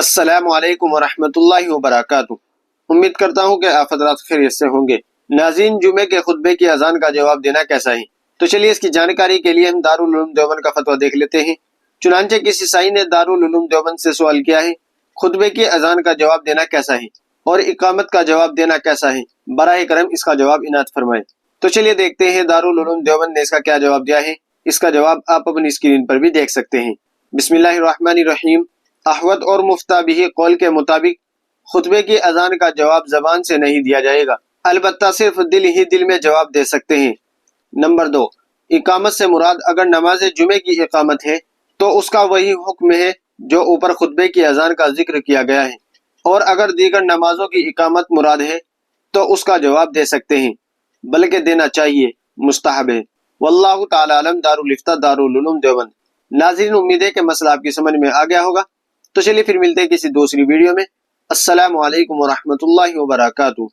السلام علیکم ورحمۃ اللہ وبرکاتہ۔ امید کرتا ہوں کہ آپ حضرات خیریت سے ہوں گے۔ ناظرین، جمعے کے خطبے کی اذان کا جواب دینا کیسا ہے؟ تو چلیے اس کی جانکاری کے لیے ہم دارالعلوم دیوبند کا فتویٰ دیکھ لیتے ہیں۔ چنانچہ کسی سائی نے دارالعلوم دیوبند سے سوال کیا ہے، خطبے کی اذان کا جواب دینا کیسا ہے اور اقامت کا جواب دینا کیسا ہے؟ براہ کرم اس کا جواب عنایت فرمائیں۔ تو چلیے دیکھتے ہیں دارالعلوم دیوبند نے اس کا کیا جواب دیا ہے۔ اس کا جواب آپ اپنی اسکرین پر بھی دیکھ سکتے ہیں۔ بسم اللہ الرحمن الرحیم۔ احوط اور مفتیٰ بھی قول کے مطابق خطبے کی اذان کا جواب زبان سے نہیں دیا جائے گا، البتہ صرف دل ہی دل میں جواب دے سکتے ہیں۔ نمبر 2، اقامت سے مراد اگر نماز جمعے کی اقامت ہے تو اس کا وہی حکم ہے جو اوپر خطبے کی اذان کا ذکر کیا گیا ہے، اور اگر دیگر نمازوں کی اقامت مراد ہے تو اس کا جواب دے سکتے ہیں، بلکہ دینا چاہیے، مستحب ہے۔ واللہ تعالی علم۔ دارالفتہ دارالعلوم دیوبند۔ ناظرین، امید ہے کہ مسئلہ آپ کی سمجھ میں آ گیا ہوگا۔ تو چلیے پھر ملتے ہیں کسی دوسری ویڈیو میں۔ السلام علیکم ورحمۃ اللہ وبرکاتہ۔